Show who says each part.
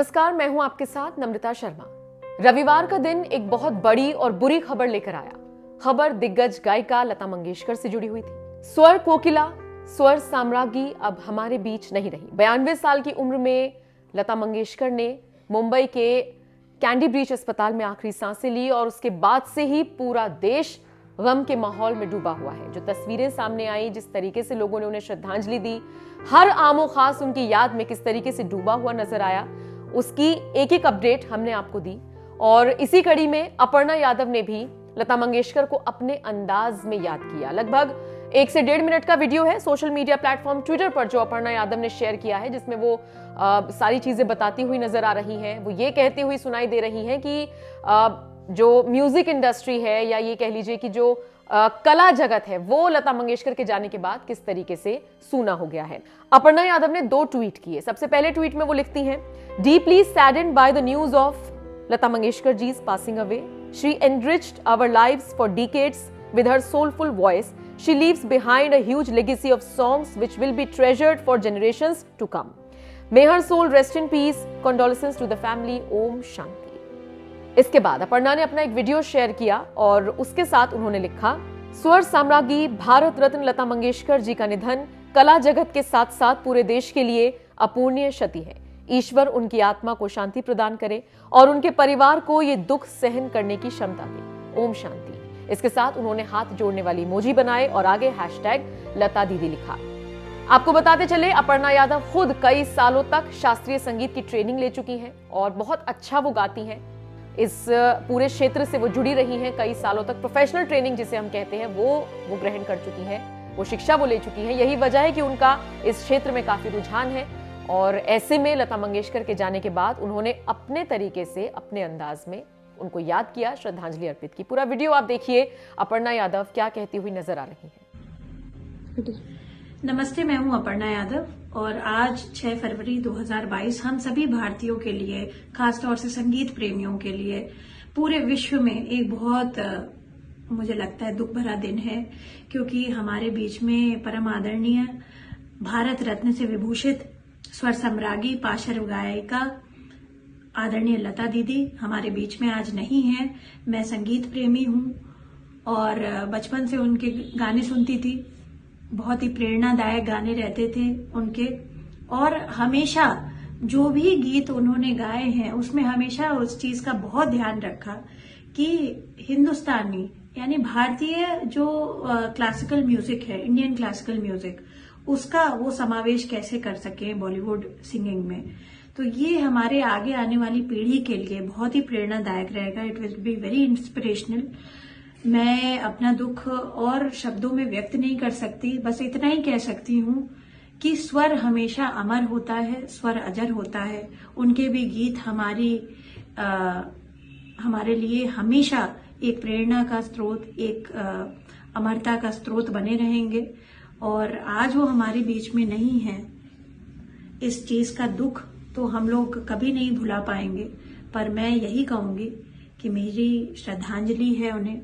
Speaker 1: नमस्कार, मैं हूं आपके साथ नम्रता शर्मा। रविवार का दिन एक बहुत बड़ी और बुरी खबर लेकर आया। खबर दिग्गज गायिका लता मंगेशकर से जुड़ी हुई थी। स्वर कोकिला, स्वर साम्राज्ञी अब हमारे बीच नहीं रही। 92 साल की उम्र में लता मंगेशकर ने मुंबई के कैंडी ब्रीच अस्पताल में आखिरी सांसें ली और उसके बाद से ही पूरा देश गम के माहौल में डूबा हुआ है। जो तस्वीरें सामने आई, जिस तरीके से लोगों ने उन्हें श्रद्धांजलि दी, हर आमो खास उनकी याद में किस तरीके से डूबा हुआ नजर आया, उसकी एक एक अपडेट हमने आपको दी। और इसी कड़ी में अपर्णा यादव ने भी लता मंगेशकर को अपने अंदाज में याद किया। लगभग 1 से 1.5 मिनट का वीडियो है सोशल मीडिया प्लेटफॉर्म ट्विटर पर जो अपर्णा यादव ने शेयर किया है, जिसमें वो सारी चीजें बताती हुई नजर आ रही हैं। वो ये कहती हुई सुनाई दे रही हैं कि जो म्यूजिक इंडस्ट्री है, या ये कह लीजिए कि जो कला जगत है, वो लता मंगेशकर के जाने के बाद किस तरीके से सूना हो गया है। अपर्णा यादव ने 2 ट्वीट किए। सबसे पहले ट्वीट में वो लिखती हैं, deeply saddened by the news of Lata Mangeshkar ji's passing away. She enriched our lives for decades with her soulful voice. She leaves behind a huge legacy of songs which will be treasured for generations to come. May her soul rest in peace. Condolences to the family. Om Shanti. इसके बाद अपर्णा ने अपना एक video share किया और उसके साथ उन्होंने लिखा, स्वर साम्राज्ञी भारत रत्न लता मंगेशकर जी का निधन कला जगत के साथ साथ पूरे देश के लिए अपूर्णीय क्षति है। ईश्वर उनकी आत्मा को शांति प्रदान करे और उनके परिवार को ये दुख सहन करने की क्षमता दे। ओम शांति। इसके साथ उन्होंने हाथ जोड़ने वाली इमोजी बनाए और आगे #लता दीदी लिखा। आपको बताते चले, अपर्णा यादव खुद कई सालों तक शास्त्रीय संगीत की ट्रेनिंग ले चुकी हैं और बहुत अच्छा वो गाती हैं। इस पूरे क्षेत्र से वो जुड़ी रही हैं। कई सालों तक प्रोफेशनल ट्रेनिंग जिसे हम कहते हैं वो ग्रहण कर चुकी हैं, वो शिक्षा वो ले चुकी हैं। यही वजह है कि उनका इस क्षेत्र में काफी रुझान है। और ऐसे में लता मंगेशकर के जाने के बाद उन्होंने अपने तरीके से, अपने अंदाज में उनको याद किया, श्रद्धांजलि अर्पित की। पूरा वीडियो आप देखिए, अपर्णा यादव क्या कहती हुई नजर आ रही हैं।
Speaker 2: नमस्ते, मैं हूं अपर्णा यादव और आज 6 फरवरी 2022 हम सभी भारतीयों के लिए, खासतौर से संगीत प्रेमियों के लिए, पूरे विश्व में एक बहुत मुझे लगता है दुख भरा दिन है, क्योंकि हमारे बीच में परम आदरणीय भारत रत्न से विभूषित स्वर सम्राज्ञी पार्श्व गायिका आदरणीय लता दीदी हमारे बीच में आज नहीं है। मैं संगीत प्रेमी हूं और बचपन से उनके गाने सुनती थी। बहुत ही प्रेरणादायक गाने रहते थे उनके, और हमेशा जो भी गीत उन्होंने गाए हैं उसमें हमेशा उस चीज का बहुत ध्यान रखा कि हिंदुस्तानी यानी भारतीय जो क्लासिकल म्यूजिक है, इंडियन क्लासिकल म्यूजिक, उसका वो समावेश कैसे कर सके बॉलीवुड सिंगिंग में। तो ये हमारे आगे आने वाली पीढ़ी के लिए बहुत ही प्रेरणादायक रहेगा। It will be very inspirational. मैं अपना दुख और शब्दों में व्यक्त नहीं कर सकती, बस इतना ही कह सकती हूँ कि स्वर हमेशा अमर होता है, स्वर अजर होता है। उनके भी गीत हमारे लिए हमेशा एक प्रेरणा का स्रोत, एक अमरता का स्रोत बने रहेंगे। और आज वो हमारे बीच में नहीं है, इस चीज का दुख तो हम लोग कभी नहीं भुला पाएंगे। पर मैं यही कहूंगी कि मेरी श्रद्धांजलि है उन्हें,